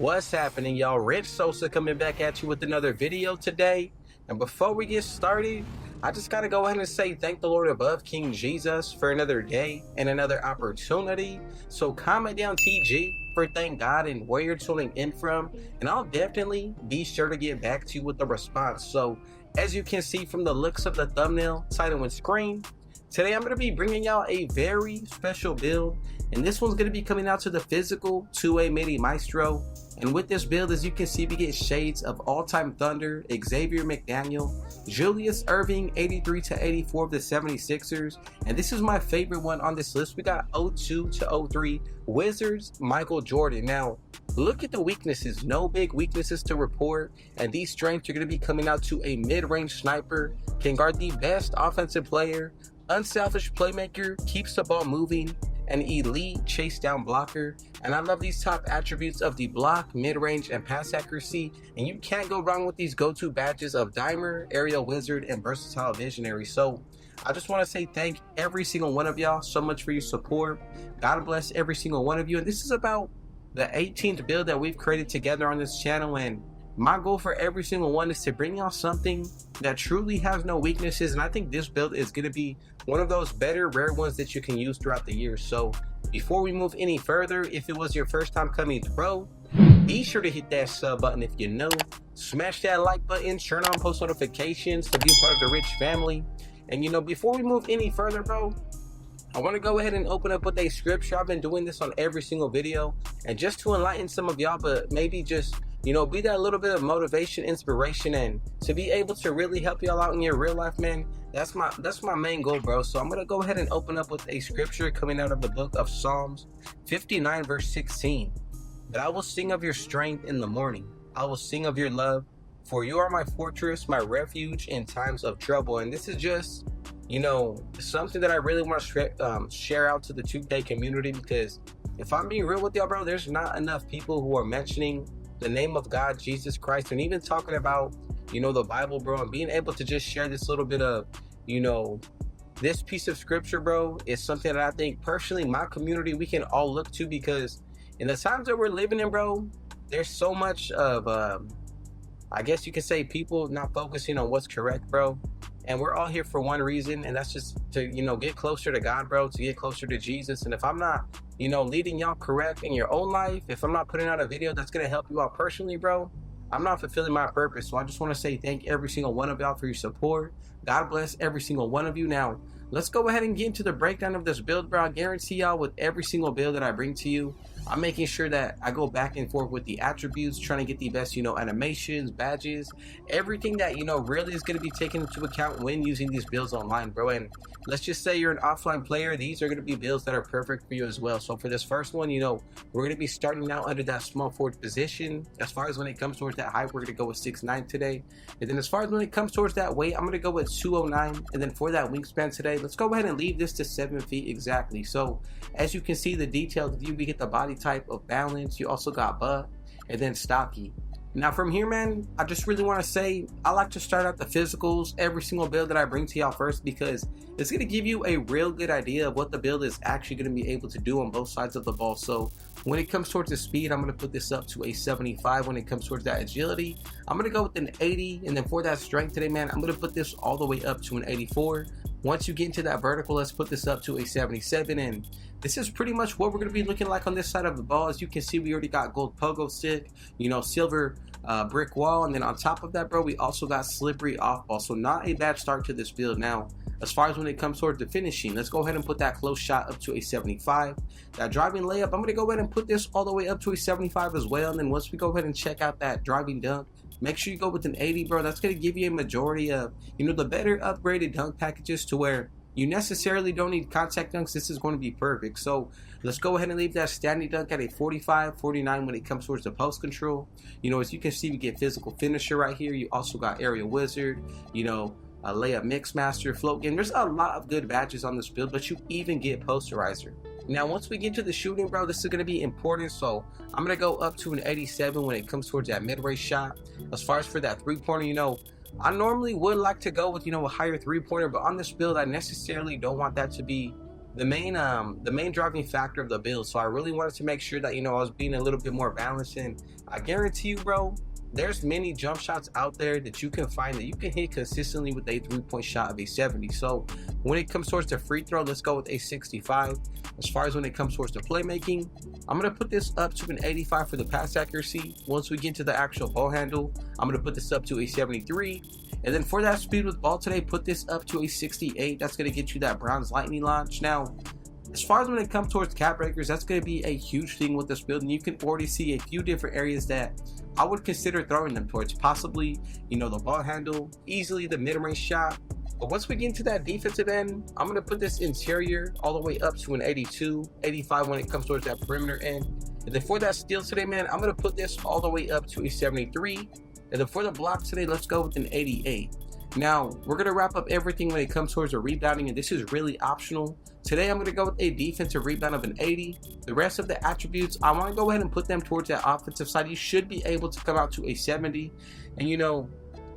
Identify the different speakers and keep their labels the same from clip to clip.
Speaker 1: What's happening, y'all? Rich Sosa coming back at you with another video today. And before we get started, I just gotta go ahead and say thank the Lord above, King Jesus, for another day and another opportunity. So comment down TG for thank God and where you're tuning in from, and I'll definitely be sure to get back to you with the response. So as you can see from the looks of the thumbnail, title, and screen, today I'm going to be bringing y'all a very special build, and this one's going to be coming out to the physical 2A MIDI Maestro. And with this build, as you can see, we get shades of all-time Thunder, Xavier McDaniel, Julius Erving, 83 to 84 of the 76ers, and this is my favorite one on this list. We got 02 to 03 Wizards, Michael Jordan. Now, look at the weaknesses, no big weaknesses to report, and these strengths are going to be coming out to a mid-range sniper, can guard the best offensive player, unselfish playmaker, keeps the ball moving, an elite chase down blocker. And I love these top attributes of the block, mid-range, and pass accuracy, and you can't go wrong with these go-to badges of Dimer, Aerial Wizard, and Versatile Visionary. So I just want to say thank every single one of y'all so much for your support. God bless every single one of you. And this is about the 18th build that we've created together on this channel, and my goal for every single one is to bring y'all something that truly has no weaknesses. And I think this build is going to be one of those better rare ones that you can use throughout the year. So before we move any further, if it was your first time coming through, be sure to hit that sub button if you're new, smash that like button, turn on post notifications to be part of the Rich family. And you know, before we move any further, bro, I want to go ahead and open up with a scripture. I've been doing this on every single video, and just to enlighten some of y'all, but maybe just, you know, be that little bit of motivation, inspiration, and to be able to really help y'all out in your real life, man. That's my main goal, bro. So I'm gonna go ahead and open up with a scripture coming out of the book of Psalms 59 verse 16. But I will sing of your strength in the morning, I will sing of your love, for you are my fortress, my refuge in times of trouble. And this is just, you know, something that I really want to share out to the 2K community, because if I'm being real with y'all, bro, there's not enough people who are mentioning the name of God, Jesus Christ, and even talking about, you know, the Bible, bro, and being able to just share this little bit of, you know, this piece of scripture, bro, is something that I think personally my community, we can all look to, because in the times that we're living in, bro, there's so much of, I guess you could say, people not focusing on what's correct, bro. And we're all here for one reason, and that's just to, you know, get closer to God, bro, to get closer to Jesus. And if I'm not, you know, leading y'all correct in your own life, if I'm not putting out a video that's going to help you out personally, bro, I'm not fulfilling my purpose. So I just want to say thank every single one of y'all for your support. God bless every single one of you. Now, let's go ahead and get into the breakdown of this build, bro. I guarantee y'all with every single build that I bring to you, I'm making sure that I go back and forth with the attributes, trying to get the best, you know, animations, badges, everything that, you know, really is going to be taken into account when using these builds online, bro. And let's just say you're an offline player, these are going to be builds that are perfect for you as well. So for this first one, you know, we're going to be starting out under that small forward position. As far as when it comes towards that height, we're going to go with 6'9" today. And then as far as when it comes towards that weight, I'm going to go with 209. And then for that wingspan today, let's go ahead and leave this to 7 feet exactly. So as you can see, the detailed view, we get the body type of balance, you also got butt, and then stocky. Now from here, man, I just really want to say I like to start out the physicals every single build that I bring to y'all first, because it's going to give you a real good idea of what the build is actually going to be able to do on both sides of the ball. So when it comes towards the speed, I'm going to put this up to a 75. When it comes towards that agility, I'm going to go with an 80. And then for that strength today, man, I'm going to put this all the way up to an 84. Once you get into that vertical, let's put this up to a 77. And this is pretty much what we're going to be looking like on this side of the ball. As you can see, we already got gold pogo stick, you know, silver brick wall, and then on top of that, bro, we also got slippery off ball. So not a bad start to this build. Now as far as when it comes towards the finishing, let's go ahead and put that close shot up to a 75. That driving layup, I'm going to go ahead and put this all the way up to a 75 as well. And then once we go ahead and check out that driving dunk, make sure you go with an 80, bro. That's going to give you a majority of, you know, the better upgraded dunk packages to where you necessarily don't need contact dunks. This is going to be perfect. So let's go ahead and leave that standing dunk at a 45, 49 when it comes towards the post control. You know, as you can see, we get physical finisher right here. You also got Aerial Wizard, you know, a layup mix master, float game. There's a lot of good badges on this build, but you even get posterizer. Now once we get to the shooting, bro, this is going to be important. So I'm going to go up to an 87 when it comes towards that mid-range shot. As far as for that three-pointer, you know, I normally would like to go with, you know, a higher three-pointer, but on this build I necessarily don't want that to be the main driving factor of the build. So I really wanted to make sure that, you know, I was being a little bit more balanced. And I guarantee you, bro, there's many jump shots out there that you can find that you can hit consistently with a 3-point shot of a 70. So when it comes towards the free throw, let's go with a 65. As far as when it comes towards the playmaking, I'm going to put this up to an 85 for the pass accuracy. Once we get to the actual ball handle, I'm going to put this up to a 73. And then for that speed with ball today, put this up to a 68. That's going to get you that bronze lightning launch. Now, as far as when it comes towards cap breakers, that's going to be a huge thing with this build. And you can already see a few different areas that I would consider throwing them towards. Possibly, you know, the ball handle, easily the mid-range shot. But once we get into that defensive end, I'm going to put this interior all the way up to an 82, 85 when it comes towards that perimeter end. And then for that steal today, man, I'm going to put this all the way up to a 73. And then for the block today, let's go with an 88. Now, we're going to wrap up everything when it comes towards the rebounding, and this is really optional. Today, I'm going to go with a defensive rebound of an 80. The rest of the attributes, I want to go ahead and put them towards that offensive side. You should be able to come out to a 70. And, you know,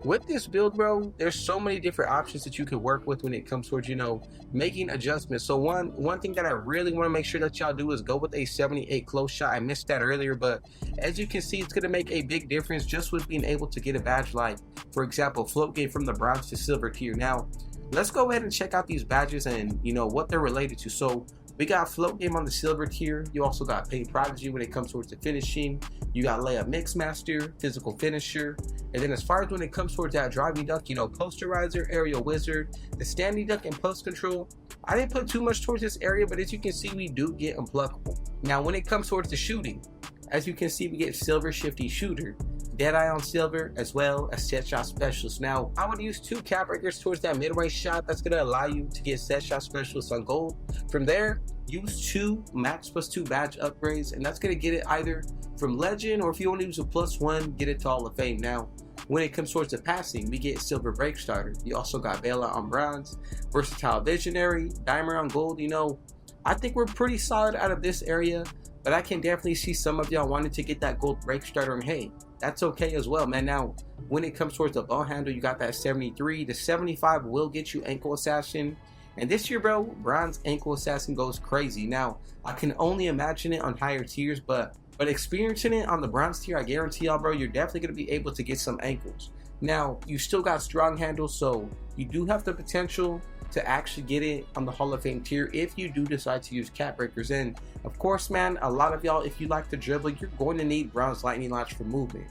Speaker 1: with this build, bro, there's so many different options that you can work with when it comes towards, you know, making adjustments. So one thing that I really want to make sure that y'all do is go with a 78 close shot. I missed that earlier, but as you can see, it's going to make a big difference just with being able to get a badge like, for example, float game from the bronze to silver tier. Now, let's go ahead and check out these badges and, you know, what they're related to. So we got float game on the silver tier. You also got paint prodigy when it comes towards the finishing. You got layup mix master, physical finisher. And then as far as when it comes towards that driving dunk, you know, posterizer, aerial wizard, the standing dunk, and post control. I didn't put too much towards this area, but as you can see, we do get unpluckable. Now, when it comes towards the shooting, as you can see, we get silver shifty shooter, Deadeye on silver, as well as set shot specialist. Now, I would use 2 cap breakers towards that mid-range shot. That's going to allow you to get set shot specialist on gold. From there, use 2 max +2 badge upgrades, and that's going to get it either from legend, or if you want to use a +1, get it to Hall of Fame. Now, when it comes towards the passing, we get silver break starter. You also got bailout on bronze, versatile visionary, dimer on gold. You know, I think we're pretty solid out of this area, but I can definitely see some of y'all wanting to get that gold break starter, and hey, that's okay as well, man. Now, when it comes towards the ball handle, you got that 73. The 75 will get you ankle assassin. And this year, bro, bronze ankle assassin goes crazy. Now, I can only imagine it on higher tiers, but experiencing it on the bronze tier, I guarantee y'all, bro, you're definitely going to be able to get some ankles. Now, you still got strong handles, so you do have the potential to actually get it on the Hall of Fame tier if you do decide to use cap breakers. And of course, man, a lot of y'all, if you like to dribble, you're going to need bronze lightning launch for movement.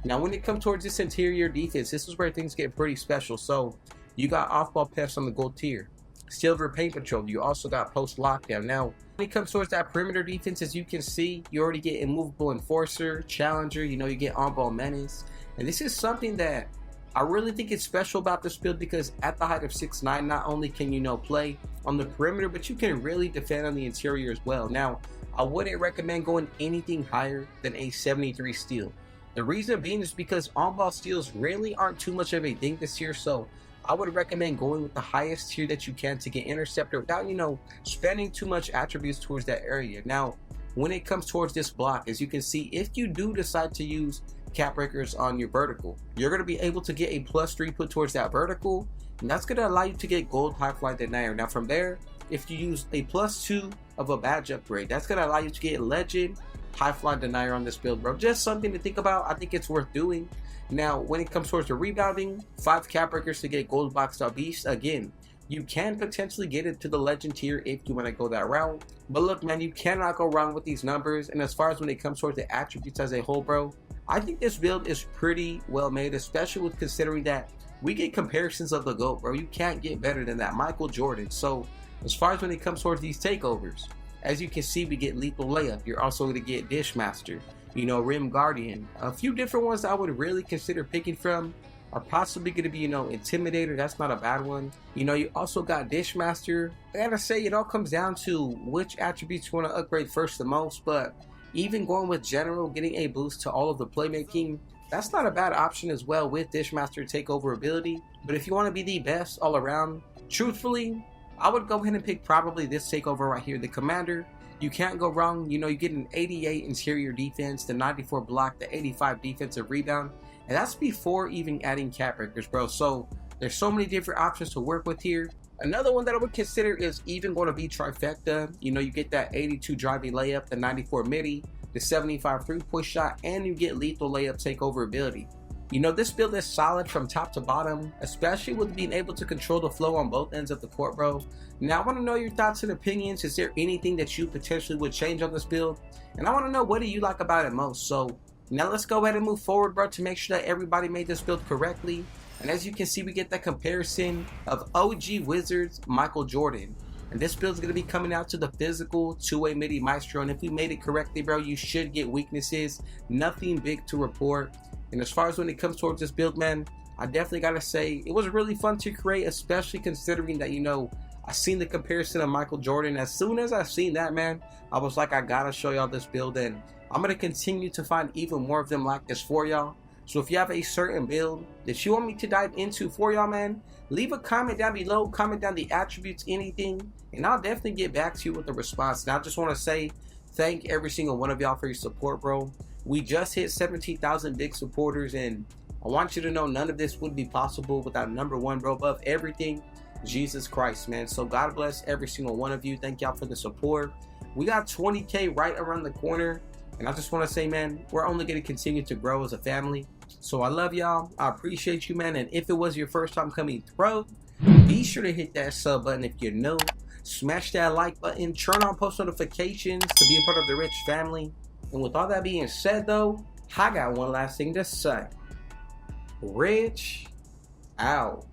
Speaker 1: Now, when it comes towards this interior defense, this is where things get pretty special. So you got off-ball pass on the gold tier, silver paint patrol. You also got post lockdown. Now, when it comes towards that perimeter defense, as you can see, you already get immovable enforcer, challenger. You know, you get on-ball menace, and this is something that I really think it's special about this build, because at the height of 6'9", not only can you know play on the perimeter, but you can really defend on the interior as well. Now, I wouldn't recommend going anything higher than a 73 steal. The reason being is because on-ball steals really aren't too much of a thing this year, so I would recommend going with the highest tier that you can to get interceptor without, you know, spending too much attributes towards that area. Now, when it comes towards this block, as you can see, if you do decide to use cap breakers on your vertical, you're going to be able to get a +3 put towards that vertical, and that's going to allow you to get gold high fly denier. Now, from there, if you use a +2 of a badge upgrade, that's going to allow you to get legend high fly denier on this build, bro. Just something to think about. I think it's worth doing. Now, when it comes towards the rebounding, 5 cap breakers to get gold boxed out beast. Again, you can potentially get it to the legend tier if you want to go that route. But look, man, you cannot go wrong with these numbers. And as far as when it comes towards the attributes as a whole, bro, I think this build is pretty well made, especially with considering that we get comparisons of the GOAT, bro. You can't get better than that, Michael Jordan. So as far as when it comes towards these takeovers, as you can see, we get lethal layup. You're also going to get Dishmaster, you know, Rim Guardian. A few different ones that I would really consider picking from are possibly going to be, you know, Intimidator. That's not a bad one. You know, you also got Dishmaster. I gotta say, it all comes down to which attributes you want to upgrade first the most, but even going with General, getting a boost to all of the playmaking, that's not a bad option as well with Dishmaster takeover ability. But if you want to be the best all around, truthfully, I would go ahead and pick probably this takeover right here, the Commander. You can't go wrong. You know, you get an 88 interior defense, the 94 block, the 85 defensive rebound, and that's before even adding cap breakers, bro. So there's so many different options to work with here. Another one that I would consider is even going to be trifecta. You know, you get that 82 driving layup, the 94 midi, the 75 3-point shot, and you get lethal layup takeover ability. You know, this build is solid from top to bottom, especially with being able to control the flow on both ends of the court, bro. Now, I want to know your thoughts and opinions. Is there anything that you potentially would change on this build? And I want to know, what do you like about it most? So now let's go ahead and move forward, bro, to make sure that everybody made this build correctly. And as you can see, we get that comparison of OG Wizards Michael Jordan. And this build is going to be coming out to the physical two-way midi maestro. And if we made it correctly, bro, you should get weaknesses. Nothing big to report. And as far as when it comes towards this build, man, I definitely got to say it was really fun to create, especially considering that, you know, I seen the comparison of Michael Jordan. As soon as I seen that, man, I was like, I got to show y'all this build. And I'm going to continue to find even more of them like this for y'all. So if you have a certain build that you want me to dive into for y'all, man, leave a comment down below, comment down the attributes, anything, and I'll definitely get back to you with a response. And I just want to say thank every single one of y'all for your support, bro. We just hit 17,000 big supporters, and I want you to know none of this would be possible without number one, bro, above everything, Jesus Christ, man. So God bless every single one of you. Thank y'all for the support. We got 20K right around the corner, and I just want to say, man, we're only going to continue to grow as a family. So I love y'all. I appreciate you, man. And if it was your first time coming through, be sure to hit that sub button if you're new. Smash that like button. Turn on post notifications to be a part of the Rich family. And with all that being said, though, I got one last thing to say. Rich out.